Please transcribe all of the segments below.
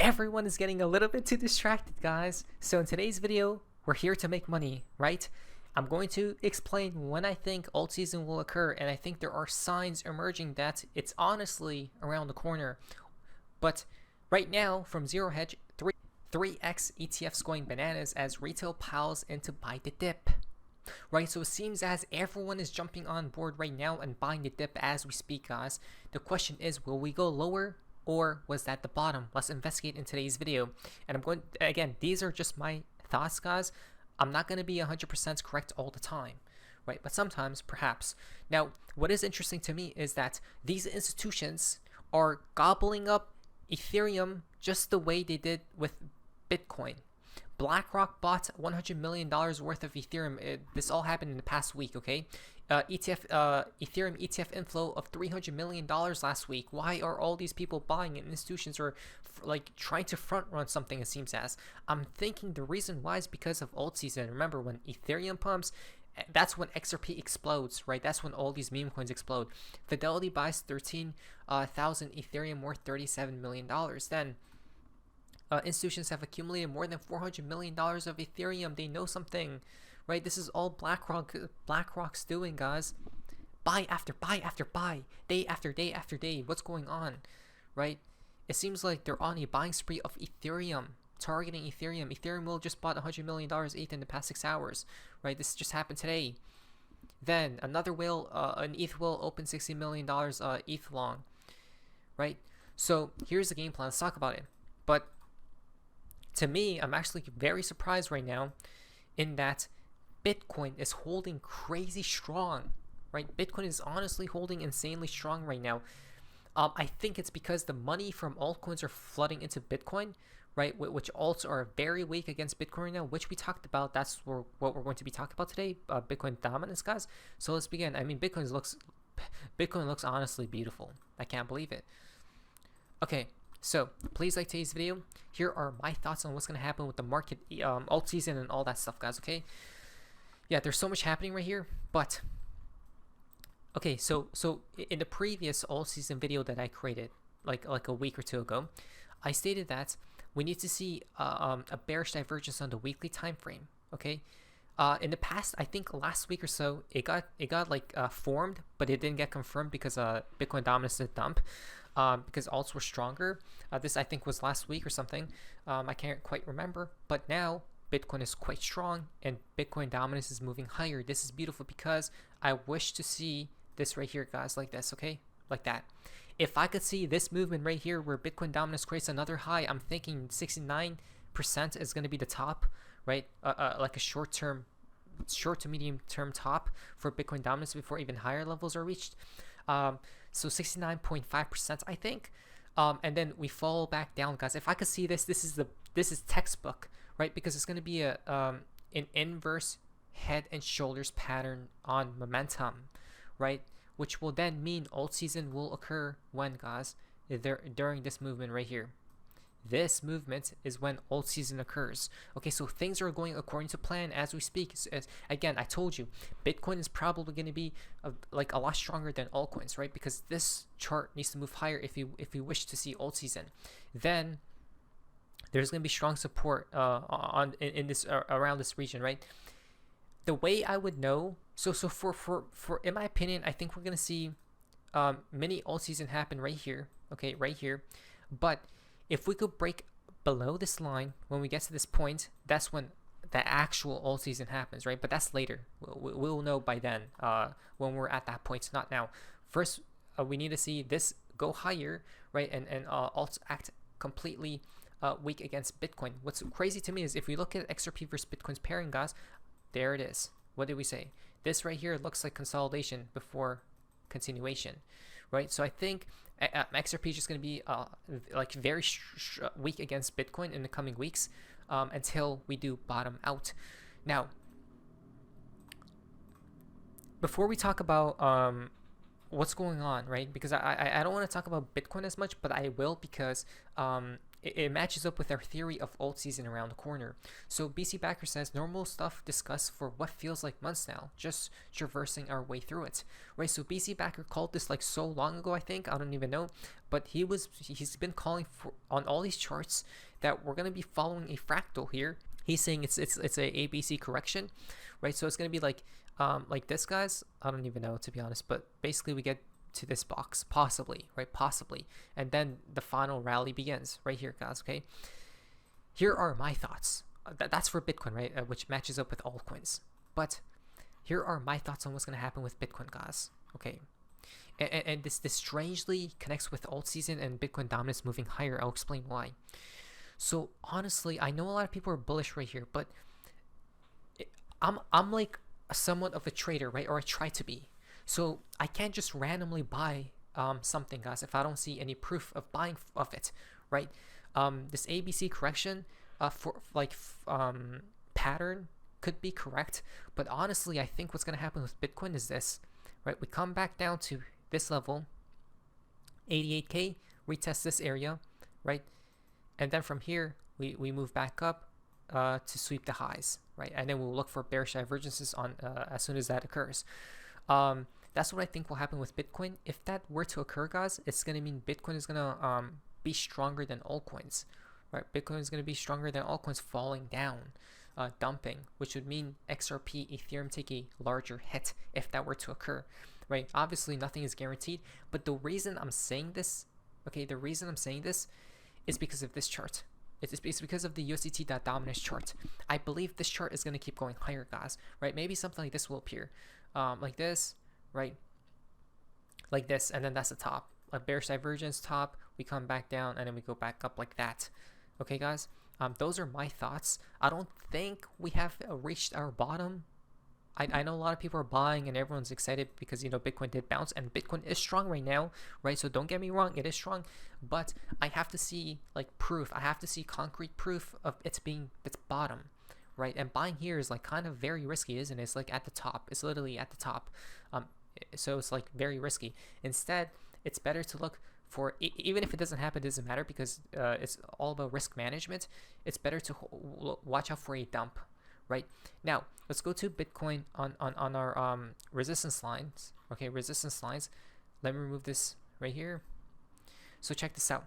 Everyone is getting a little bit too distracted, guys. So in today's video, we're here to make money, right? I'm going to explain when I think alt season will occur, and I think there are signs emerging that it's honestly around the corner. But right now, from Zero Hedge, 3x ETFs going bananas as retail piles in to buy the dip. Right, so it seems as everyone is jumping on board right now and buying the dip as we speak, guys. The question is, will we go lower, or was that the bottom? Let's investigate in today's video. And I'm going, again, these are just my thoughts, guys. I'm not going to be 100% correct all the time, right? But sometimes, perhaps. Now, what is interesting to me is that these institutions are gobbling up Ethereum just the way they did with Bitcoin. BlackRock bought $100 million worth of Ethereum. This all happened in the past week, okay? Ethereum ETF inflow of $300 million last week. Why are all these people buying it? Institutions are like trying to front run something, it seems as. I'm thinking the reason why is because of alt season. Remember, when Ethereum pumps, that's when XRP explodes, right? That's when all these meme coins explode. Fidelity buys 13,000 Ethereum worth $37 million. Then institutions have accumulated more than $400 million of Ethereum. They know something, right? This is all BlackRock's doing, guys. Buy after buy after buy, day after day after day. What's going on, right? It seems like they're on a buying spree of Ethereum, targeting Ethereum. Ethereum will just bought $100 million ETH in the past 6 hours, right? This just happened today. Then another whale, an ETH will open $60 million ETH long, right? So here's the game plan. Let's talk about it. But to me, I'm actually very surprised right now in that Bitcoin is holding crazy strong, right? Bitcoin is honestly holding insanely strong right now. I think it's because the money from altcoins are flooding into Bitcoin, right? Which alts are very weak against Bitcoin right now, which we talked about. That's what we're going to be talking about today, Bitcoin dominance, guys. So let's begin. I mean, Bitcoin looks honestly beautiful. I can't believe it. Okay. So please like today's video. Here are my thoughts on what's going to happen with the market, alt season and all that stuff, guys, okay? Yeah, there's so much happening right here, but okay, so in the previous alt season video that I created like a week or two ago, I stated that we need to see a bearish divergence on the weekly time frame, okay? In the past, I think last week or so, it got like formed, but it didn't get confirmed because Bitcoin dominance did dump. Because alts were stronger. This I think was last week or something. I can't quite remember. But now Bitcoin is quite strong and Bitcoin dominance is moving higher. This is beautiful because I wish to see this right here, guys, like this, okay? Like that. If I could see this movement right here where Bitcoin dominance creates another high, I'm thinking 69% is going to be the top, right? Like a short to medium term top for Bitcoin dominance before even higher levels are reached. So 69.5%, I think, and then we fall back down, guys. If I could see this, this is textbook, right? Because it's going to be an inverse head and shoulders pattern on momentum, right? Which will then mean alt season will occur when, guys, during this movement right here. This movement is when alt season occurs. Okay, so things are going according to plan as we speak. Again, I told you, Bitcoin is probably going to be like a lot stronger than altcoins, right? Because this chart needs to move higher if you wish to see alt season. Then there's going to be strong support in this around this region, right? The way I would know, so for in my opinion, I think we're going to see mini alt season happen right here. Okay, right here, but if we could break below this line when we get to this point, that's when the actual alt season happens, right? But that's later. We'll know by then when we're at that point, not now. First, we need to see this go higher, right? And alts act completely weak against Bitcoin. What's crazy to me is if we look at XRP versus Bitcoin's pairing, guys, there it is. What did we say? This right here looks like consolidation before continuation, right? So I think XRP is just going to be like very weak against Bitcoin in the coming weeks until we do bottom out. Now, before we talk about what's going on, right? Because I don't want to talk about Bitcoin as much, but I will because it matches up with our theory of alt season around the corner. So BC Backer says normal stuff discussed for what feels like months now, just traversing our way through it, right? So BC Backer called this like so long ago, I think, I don't even know, but he's been calling for on all these charts that we're gonna be following a fractal here. He's saying it's a ABC correction, right? So it's gonna be like this, guys. I don't even know, to be honest, but basically we get to this box, possibly, right? Possibly. And then the final rally begins right here, guys. Okay, here are my thoughts. That's for Bitcoin, right? Which matches up with altcoins. But here are my thoughts on what's going to happen with Bitcoin, guys. Okay, and this strangely connects with alt season and Bitcoin dominance moving higher. I'll explain why. So honestly, I know a lot of people are bullish right here, but I'm like somewhat of a trader, right? Or I try to be. So I can't just randomly buy something, guys, if I don't see any proof of buying of it, right? This ABC correction pattern could be correct, but honestly, I think what's going to happen with Bitcoin is this, right? We come back down to this level, 88K, retest this area, right? And then from here, we move back up to sweep the highs, right? And then we'll look for bearish divergences on as soon as that occurs. That's what I think will happen with Bitcoin. If that were to occur, guys, it's going to mean Bitcoin is going to be stronger than altcoins, right? Bitcoin is going to be stronger than altcoins falling down, dumping, which would mean XRP, Ethereum take a larger hit if that were to occur, right? Obviously, nothing is guaranteed, but the reason I'm saying this, okay, the reason I'm saying this is because of this chart. It's because of the USDT dominance chart. I believe this chart is going to keep going higher, guys, right? Maybe something like this will appear, like this, right? Like this, and then that's the top. A bearish divergence top, we come back down, and then we go back up like that. Okay, guys? Those are my thoughts. I don't think we have reached our bottom. I know a lot of people are buying and everyone's excited because, you know, Bitcoin did bounce and Bitcoin is strong right now, right? So don't get me wrong, it is strong, but I have to see like proof. I have to see concrete proof of its bottom, right? And buying here is like kind of very risky, isn't it? It's like at the top. It's literally at the top. So it's like very risky. Instead, it's better to look for, even if it doesn't happen, it doesn't matter because it's all about risk management. It's better to watch out for a dump, right? Now, let's go to Bitcoin on our resistance lines. Okay, resistance lines. Let me remove this right here. So check this out.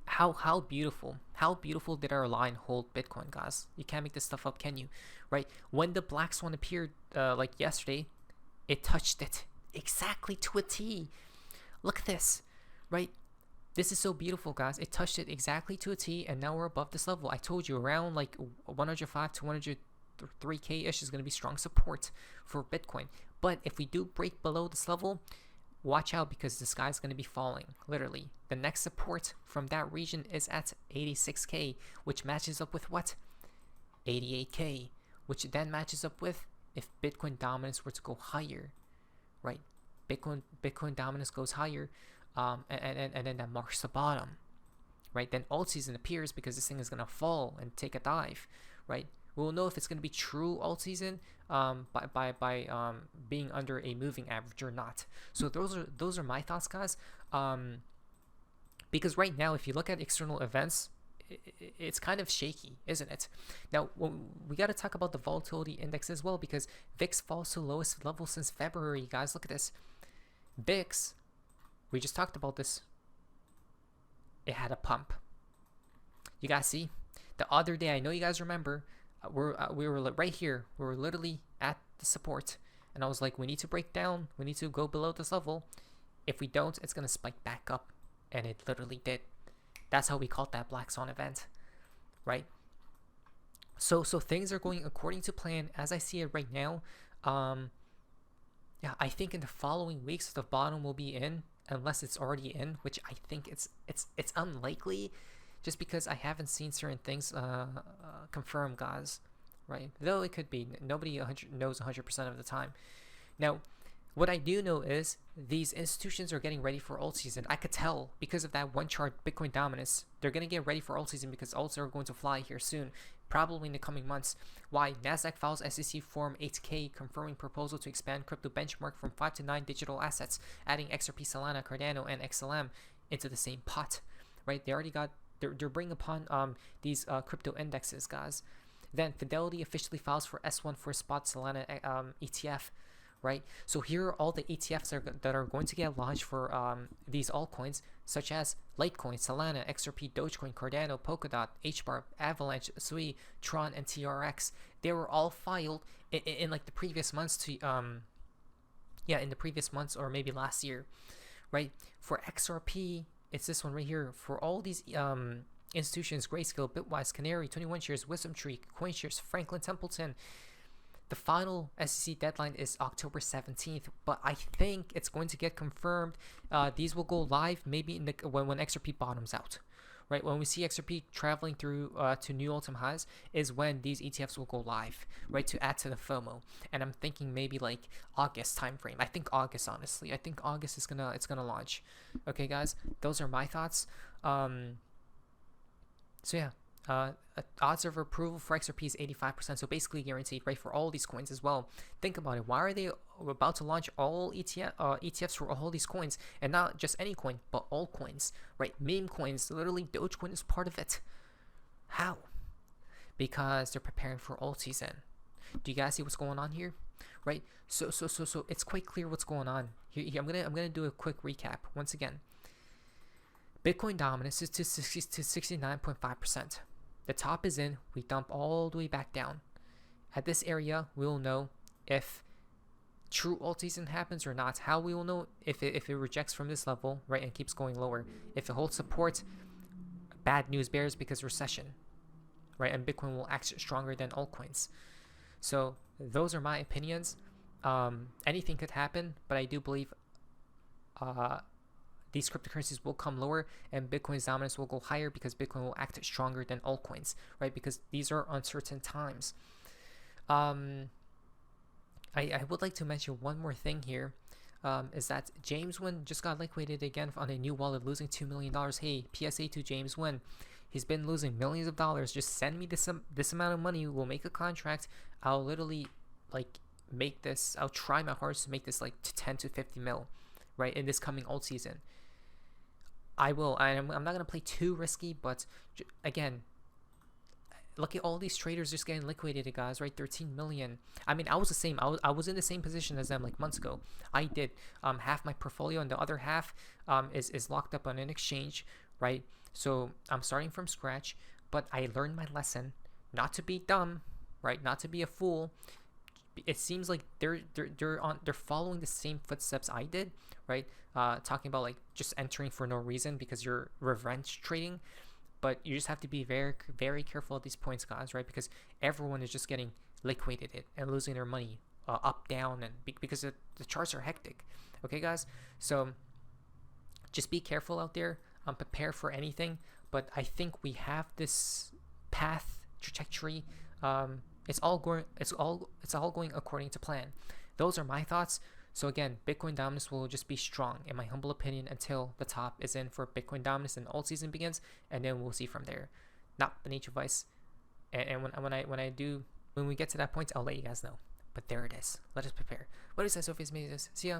How beautiful did our line hold Bitcoin, guys? You can't make this stuff up, can you? Right? When the black swan appeared like yesterday, it touched it exactly to a T. Look at this, right? This is so beautiful, guys. It touched it exactly to a T, and now we're above this level. I told you around like 105 to 103K ish is going to be strong support for Bitcoin. But if we do break below this level, watch out because the sky is going to be falling, literally. The next support from that region is at 86K, which matches up with what? 88K, which then matches up with if Bitcoin dominance were to go higher, right? Bitcoin dominance goes higher, and then that marks the bottom, right? Then alt season appears because this thing is gonna fall and take a dive, right? We'll know if it's gonna be true alt season by being under a moving average or not. So those are my thoughts, guys. Because right now, if you look at external events, it's kind of shaky, isn't it? Now, we got to talk about the volatility index as well because VIX falls to lowest level since February, guys. Look at this. VIX, we just talked about this. It had a pump. You guys see? The other day, I know you guys remember, we were right here. We were literally at the support. And I was like, we need to break down. We need to go below this level. If we don't, it's going to spike back up. And it literally did. That's how we called that Black Swan event, right? So things are going according to plan as I see it right now. Yeah, I think in the following weeks the bottom will be in, unless it's already in, which I think it's unlikely, just because I haven't seen certain things confirmed, guys, right? Though it could be. Nobody knows 100% of the time. Now, what I do know is these institutions are getting ready for alt season. I could tell because of that one chart, Bitcoin dominance. They're going to get ready for alt season because alts are going to fly here soon, probably in the coming months. Why? NASDAQ files SEC Form 8K confirming proposal to expand crypto benchmark from 5 to 9 digital assets, adding XRP, Solana, Cardano, and XLM into the same pot. Right? They already got they're bringing upon these crypto indexes, guys. Then Fidelity officially files for S1 for spot Solana ETF, right? So here are all the ETFs that are going to get launched for these altcoins, such as Litecoin, Solana, XRP, Dogecoin, Cardano, Polkadot, HBAR, Avalanche, Sui, Tron, and TRX. They were all filed in like the previous months to in the previous months or maybe last year, right? For XRP, it's this one right here. For all these institutions, Grayscale, Bitwise, Canary, 21 Shares, Wisdom Tree, CoinShares, Franklin Templeton, the final SEC deadline is October 17th, but I think it's going to get confirmed. These will go live maybe when XRP bottoms out, right? When we see XRP traveling through to new all-time highs is when these ETFs will go live, right? To add to the FOMO. And I'm thinking maybe like August timeframe. I think August, honestly. I think August is it's gonna launch. Okay, guys, those are my thoughts. So yeah. Odds of approval for XRP is 85%, so basically guaranteed, right, for all these coins as well. Think about it. Why are they about to launch all ETFs for all these coins, and not just any coin, but all coins, right? Meme coins, literally Dogecoin is part of it. How? Because they're preparing for alt season. Do you guys see what's going on here? Right? So it's quite clear what's going on. Here I'm gonna do a quick recap once again. Bitcoin dominance is to 69.5%. The top is in, we dump all the way back down. At this area, we will know if true alt season happens or not. How we will know if it rejects from this level, right, and keeps going lower. If it holds support, bad news bears because recession, right, and Bitcoin will act stronger than altcoins. So those are my opinions. Anything could happen, but I do believe these cryptocurrencies will come lower and Bitcoin's dominance will go higher because Bitcoin will act stronger than altcoins, right? Because these are uncertain times. I would like to mention one more thing here, is that James Nguyen just got liquidated again on a new wallet, losing $2 million. Hey, PSA to James Nguyen. He's been losing millions of dollars. Just send me this amount of money. We'll make a contract. I'll literally make this. I'll try my hardest to make this like to 10 to 50 mil, right, in this coming alt season. I will. I'm not gonna play too risky, but again, look at all these traders just getting liquidated, guys. Right, 13 million. I mean, I was the same. I was in the same position as them like months ago. I did half my portfolio, and the other half is locked up on an exchange, right? So I'm starting from scratch, but I learned my lesson, not to be dumb, right? Not to be a fool. It seems like they're following the same footsteps I did, right? Talking about like just entering for no reason because you're revenge trading, but you just have to be very, very careful at these points, guys, right? Because everyone is just getting liquidated and losing their money up, down, and because the charts are hectic. Okay, guys, so just be careful out there. Prepare for anything, but I think we have this path trajectory. It's all going according to plan. Those are my thoughts. So again, Bitcoin dominance will just be strong, in my humble opinion, until the top is in for Bitcoin dominance and alt season begins, and then we'll see from there. Not financial advice. And when we get to that point, I'll let you guys know. But there it is. Let us prepare. What is that, Sophie's Mazes? See ya.